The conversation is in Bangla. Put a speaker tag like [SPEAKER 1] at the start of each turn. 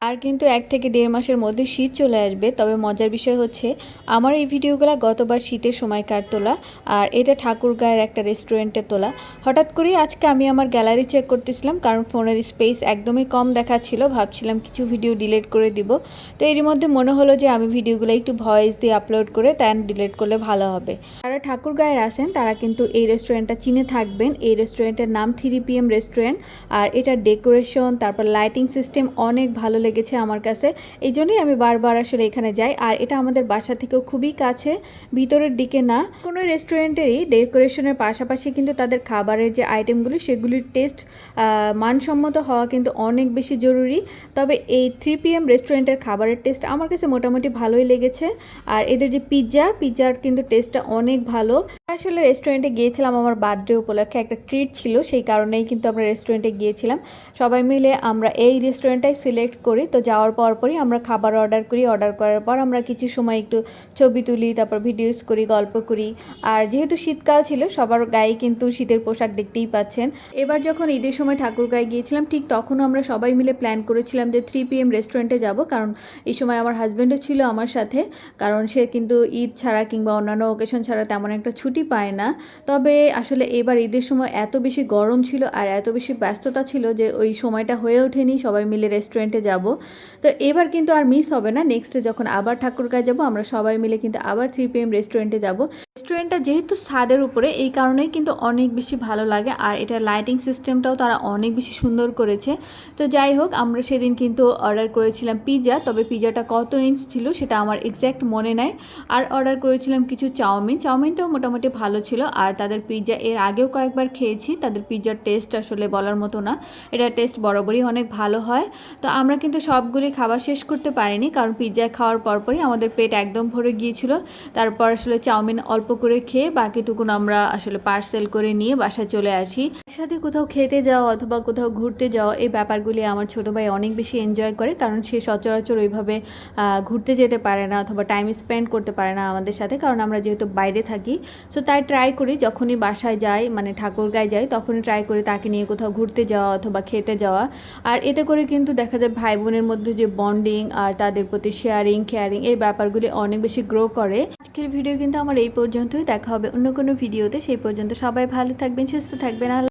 [SPEAKER 1] আর কিন্তু 1 থেকে 1.5 মাসের মধ্যে শীত চলে আসবে। তবে মজার বিষয় হচ্ছে আমার এই ভিডিওগুলো গতবার শীতের সময়কার তোলা, আর এটা ঠাকুরগাঁয়ের একটা রেস্টুরেন্টে তোলা। হঠাৎ করেই আজকে আমি আমার গ্যালারি চেক করতেছিলাম, কারণ ফোনের স্পেস একদমই কম দেখাচ্ছিল। ভাবছিলাম কিছু ভিডিও ডিলিট করে দিব। তো এরই মধ্যে মনে হলো যে আমি ভিডিওগুলো একটু ভয়েস দিয়ে আপলোড করে দেন ডিলিট করলে ভালো হবে। যারা ঠাকুরগাঁয়ের আসেন তারা কিন্তু এই রেস্টুরেন্টটা চিনে থাকবেন। এই রেস্টুরেন্টের নাম 3PM রেস্টুরেন্ট। আর এটার ডেকোরেশন, তারপর লাইটিং সিস্টেম অনেক ভালো লেগেছে আমার কাছে। এই জন্যই আমি বারবার আসলে এখানে যাই। আর এটা আমাদের বাসা থেকেও খুবই কাছে, ভিতরের দিকে না। কোনো রেস্টুরেন্টেরই ডেকোরেশনের পাশাপাশি কিন্তু তাদের খাবারের যে আইটেমগুলি সেগুলির টেস্ট মানসম্মত হওয়া কিন্তু অনেক বেশি জরুরি। তবে এই 3PM রেস্টুরেন্টের খাবারের টেস্ট আমার কাছে মোটামুটি ভালোই লেগেছে। আর এদের যে পিৎজার কিন্তু টেস্টটা অনেক ভালো। আসলে রেস্টুরেন্টে গিয়েছিলাম আমার বার্থডে উপলক্ষে, একটা ট্রিট ছিল, সেই কারণেই কিন্তু আমরা রেস্টুরেন্টে গিয়েছিলাম। সবাই মিলে আমরা এই রেস্টুরেন্টটাই সিলেক্ট করি। তো যাওয়ার পরই আমরা খাবার অর্ডার করি। অর্ডার করার পর আমরা কিছু সময় একটু ছবি তুলি, তারপর ভিডিওস করি, গল্প করি। আর যেহেতু শীতকাল ছিল, সবার গায়ে কিন্তু শীতের পোশাক দেখতেই পাচ্ছেন। এবার যখন ঈদের সময় ঠাকুরগাঁয়ে গিয়েছিলাম, ঠিক তখনও আমরা সবাই মিলে প্ল্যান করেছিলাম যে 3PM রেস্টুরেন্টে যাব, কারণ এই সময় আমার হাজব্যান্ডও ছিল আমার সাথে। কারণ সে কিন্তু ঈদ ছাড়া কিংবা অন্যান্য ওকেশন ছাড়া তেমন একটা ছুটি পায় না। তবে আসলে এবার ঈদের সময় এত বেশি গরম ছিল আর এত বেশি ব্যস্ততা ছিল যে ওই সময়টা হয়ে ওঠেনি সবাই মিলে রেস্টুরেন্টে যাব। তো এবার কিন্তু আর মিস হবে না। নেক্সটে যখন আবার ঠাকুরগাঁয়ে যাব, আমরা সবাই মিলে কিন্তু আবার 3PM রেস্টুরেন্টে যাব। রেস্টুরেন্টটা যেহেতু ছাদের উপরে, এই কারণেই কিন্তু অনেক বেশি ভালো লাগে। আর এটা লাইটিং সিস্টেমটাও তারা অনেক বেশি সুন্দর করেছে। তো যাই হোক, আমরা সেদিন কিন্তু অর্ডার করেছিলাম পিৎজা। তবে পিৎজাটা কত ইঞ্চ ছিল সেটা আমার এক্স্যাক্ট মনে নাই। আর অর্ডার করেছিলাম কিছু চাউমিনটাও মোটামুটি ভালো ছিল। আর তাদের পিৎজা এর আগেও কয়েকবার খেয়েছি, তাদের পিৎজার টেস্ট আসলে বলার মতো না। এটার টেস্ট বরাবরই অনেক ভালো হয়। তো আমরা কিন্তু সবগুলি খাবার শেষ করতে পারিনি, কারণ পিৎজা খাওয়ার পরপরই আমাদের পেট একদম ভরে গিয়েছিল। তারপর আসলে চাউমিন অল্প করে খেয়ে বাকিটুকুন আমরা আসলে পার্সেল করে নিয়ে বাসায় চলে আসি। একসাথে কোথাও খেতে যাওয়া অথবা কোথাও ঘুরতে যাওয়া, এই ব্যাপারগুলি আমার ছোটো ভাই অনেক বেশি এনজয় করে, কারণ সে সচরাচর ওইভাবে ঘুরতে যেতে পারে না অথবা টাইম স্পেন্ড করতে পারে না আমাদের সাথে, কারণ আমরা যেহেতু বাইরে থাকি। সো তাই ট্রাই করি যখনই বাসায় যাই, মানে ঠাকুরগাঁয়ে যাই, তখনই ট্রাই করি তাকে নিয়ে কোথাও ঘুরতে যাওয়া অথবা খেতে যাওয়া। আর এতে করে কিন্তু দেখা যায় ভাই বোনের মধ্যে যে বন্ডিং আর তাদের প্রতি শেয়ারিং কেয়ারিং, এই ব্যাপারগুলি অনেক বেশি গ্রো করে। আজকের ভিডিও কিন্তু আমার এই পর্যন্তই। দেখা হবে অন্য কোনো ভিডিওতে। সেই পর্যন্ত সবাই ভালো থাকবেন, সুস্থ থাকবেন।